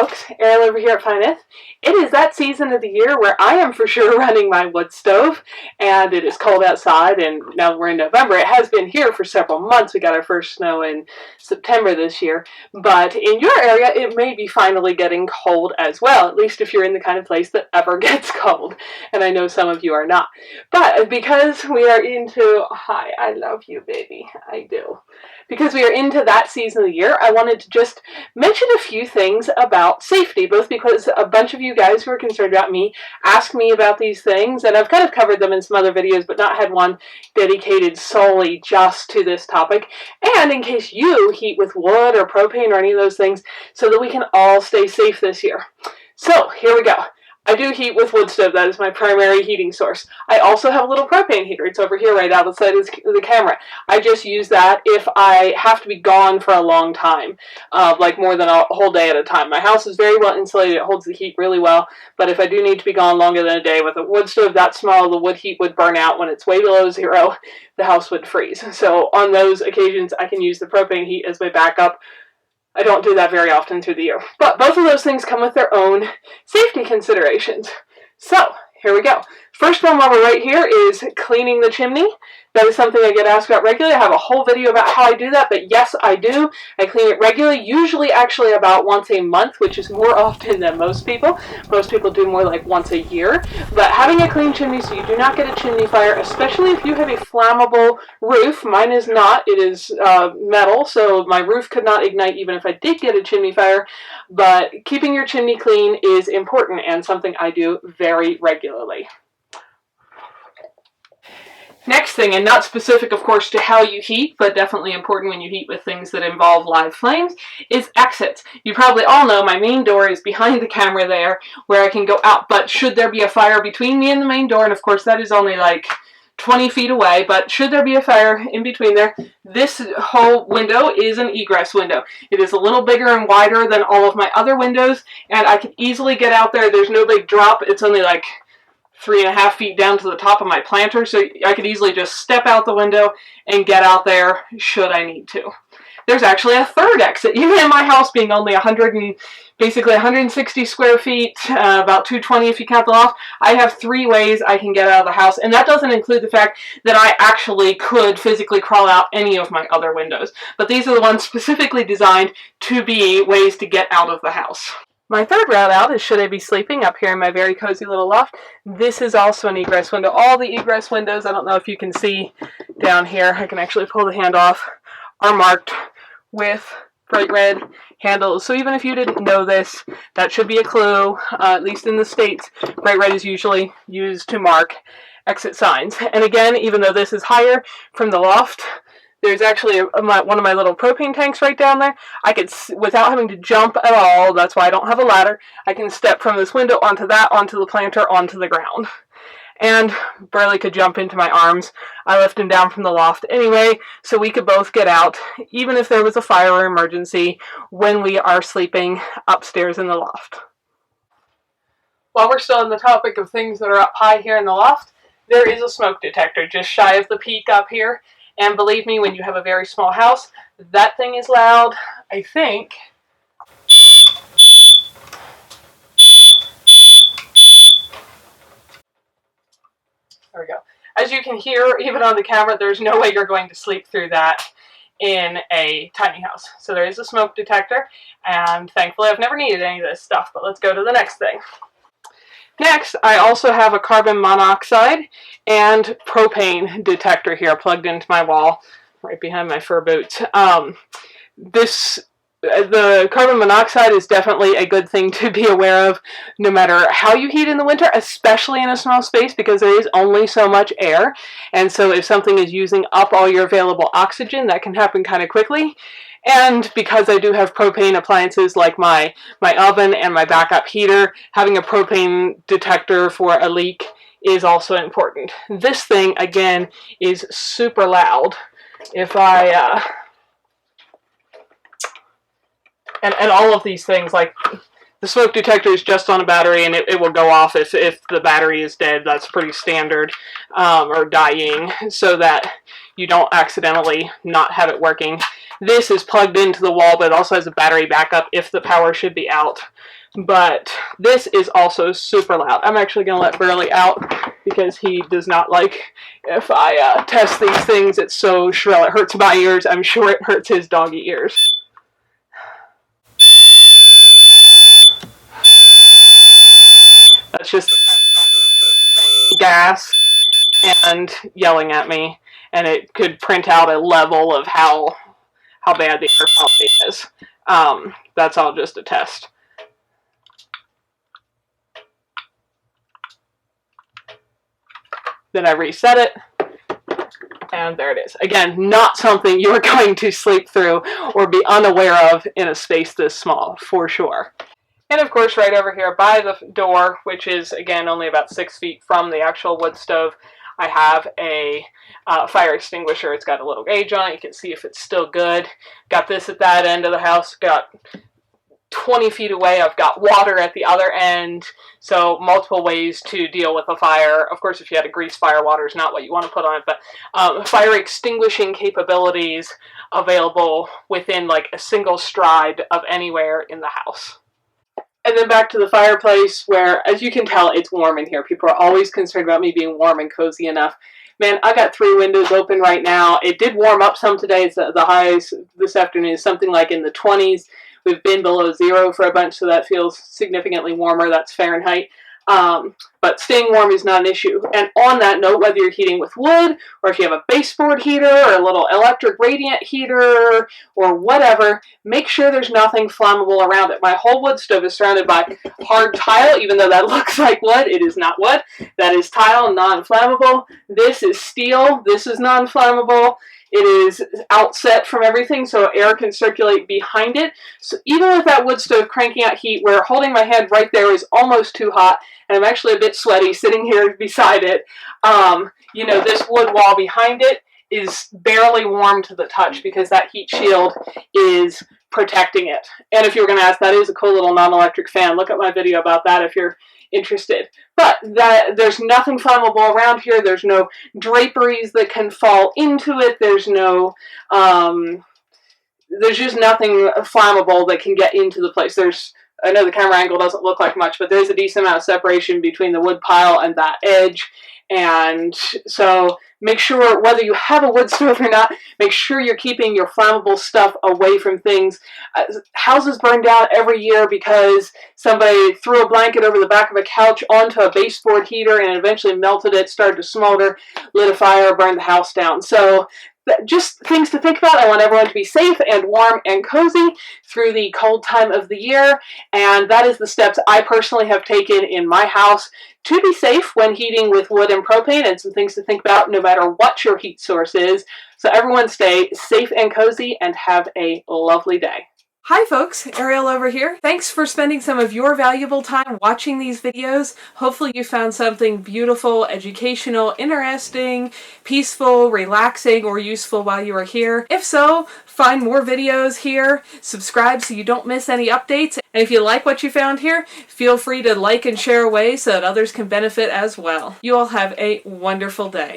folks, Erin over here at Nyth. It is that season of the year where I am for sure running my wood stove, and it is cold outside, and now we're in November. It has been here for several months. We got our first snow in September this year, but in your area it may be finally getting cold as well, at least if you're in the kind of place that ever gets cold, and I know some of you are not. But because we are into, hi, I love you, baby, I do. Because we are into that season of the year, I wanted to just mention a few things about safety, both because a bunch of you guys who are concerned about me ask me about these things, and I've kind of covered them in some other videos, but not had one dedicated solely just to this topic, and in case you heat with wood or propane or any of those things, so that we can all stay safe this year. So, here we go. I do heat with wood stove. That is my primary heating source. I also have a little propane heater. It's over here right outside of the camera. I just use that if I have to be gone for a long time, like more than a whole day at a time. My house is very well insulated. It holds the heat really well, but if I do need to be gone longer than a day with a wood stove that small, the wood heat would burn out when it's way below zero. The house would freeze. So on those occasions, I can use the propane heat as my backup. I don't do that very often through the year. But both of those things come with their own safety considerations. So, here we go. First one while we're right here is cleaning the chimney. That is something I get asked about regularly. I have a whole video about how I do that, but yes, I do. I clean it regularly, usually actually about once a month, which is more often than most people. Most people do more like once a year. But having a clean chimney so you do not get a chimney fire, especially if you have a flammable roof. Mine is not. It is metal, so my roof could not ignite even if I did get a chimney fire. But keeping your chimney clean is important and something I do very regularly. Next thing, and not specific, of course, to how you heat, but definitely important when you heat with things that involve live flames, is exits. You probably all know my main door is behind the camera there, where I can go out, but should there be a fire between me and the main door, and of course that is only like 20 feet away, but should there be a fire in between there, this whole window is an egress window. It is a little bigger and wider than all of my other windows, and I can easily get out there. There's no big drop. It's only like 3.5 feet down to the top of my planter, so I could easily just step out the window and get out there should I need to. There's actually a third exit, even in my house being only 160 square feet, about 220 if you count the loft. I have 3 ways I can get out of the house, and that doesn't include the fact that I actually could physically crawl out any of my other windows. But these are the ones specifically designed to be ways to get out of the house. My third route out is should I be sleeping up here in my very cozy little loft. This is also an egress window. All the egress windows, I don't know if you can see down here, I can actually pull the hand off, are marked with bright red handles. So even if you didn't know this, that should be a clue. At least in the States, bright red is usually used to mark exit signs. And again, even though this is higher from the loft, there's actually one of my little propane tanks right down there. I could, without having to jump at all, that's why I don't have a ladder, I can step from this window onto that, onto the planter, onto the ground. And Burley could jump into my arms. I left him down from the loft anyway, so we could both get out, even if there was a fire or emergency, when we are sleeping upstairs in the loft. While we're still on the topic of things that are up high here in the loft, there is a smoke detector just shy of the peak up here. And believe me, when you have a very small house, that thing is loud. I think. There we go. As you can hear, even on the camera, there's no way you're going to sleep through that in a tiny house. So there is a smoke detector, and thankfully I've never needed any of this stuff, but let's go to the next thing. Next, I also have a carbon monoxide and propane detector here plugged into my wall, right behind my fur boots. The carbon monoxide is definitely a good thing to be aware of no matter how you heat in the winter, especially in a small space, because there is only so much air. And so if something is using up all your available oxygen, that can happen kind of quickly. And because I do have propane appliances like my oven and my backup heater, having a propane detector for a leak is also important. This thing, again, is super loud. If and all of these things, like The smoke detector is just on a battery, and it will go off if the battery is dead. That's pretty standard, or dying, so that you don't accidentally not have it working. This is plugged into the wall, but it also has a battery backup if the power should be out. But this is also super loud. I'm actually going to let Burley out because he does not like if I test these things. It's so shrill. It hurts my ears. I'm sure it hurts his doggy ears. That's just gas and yelling at me, and it could print out a level of how bad the air quality is. That's all just a test. Then I reset it, and there it is. Again, not something you're going to sleep through or be unaware of in a space this small, for sure. And of course, right over here by the door, which is, again, only about 6 feet from the actual wood stove, I have a fire extinguisher. It's got a little gauge on it. You can see if it's still good. Got this at that end of the house. Got 20 feet away, I've got water at the other end, so multiple ways to deal with a fire. Of course, if you had a grease fire, water is not what you want to put on it, but fire extinguishing capabilities available within like a single stride of anywhere in the house. And then back to the fireplace, where, as you can tell, it's warm in here. People are always concerned about me being warm and cozy enough. Man, I got 3 windows open right now. It did warm up some today. The highs this afternoon is something like in the 20s. We've been below 0 for a bunch, so that feels significantly warmer. That's Fahrenheit. But staying warm is not an issue. And on that note, whether you're heating with wood, or if you have a baseboard heater, or a little electric radiant heater, or whatever, make sure there's nothing flammable around it. My whole wood stove is surrounded by hard tile, even though that looks like wood. It is not wood. That is tile, non-flammable. This is steel. This is non-flammable. It is outset from everything, so air can circulate behind it. So even with that wood stove cranking out heat, where holding my head right there is almost too hot, and I'm actually a bit sweaty sitting here beside it, you know, this wood wall behind it is barely warm to the touch because that heat shield is protecting it. And if you were going to ask, that is a cool little non-electric fan. Look at my video about that if you're interested. But there's nothing flammable around here. There's no draperies that can fall into it. There's no, there's just nothing flammable that can get into the place. I know the camera angle doesn't look like much, but there's a decent amount of separation between the wood pile and that edge. And so make sure, whether you have a wood stove or not, make sure you're keeping your flammable stuff away from things. Houses burn down every year because somebody threw a blanket over the back of a couch onto a baseboard heater and eventually melted it, started to smolder, lit a fire, burned the house down. So just things to think about. I want everyone to be safe and warm and cozy through the cold time of the year, and that is the steps I personally have taken in my house to be safe when heating with wood and propane, and some things to think about no matter what your heat source is. So everyone stay safe and cozy and have a lovely day. Hi folks, Ariel over here. Thanks for spending some of your valuable time watching these videos. Hopefully you found something beautiful, educational, interesting, peaceful, relaxing, or useful while you were here. If so, find more videos here, subscribe so you don't miss any updates, and if you like what you found here, feel free to like and share away so that others can benefit as well. You all have a wonderful day.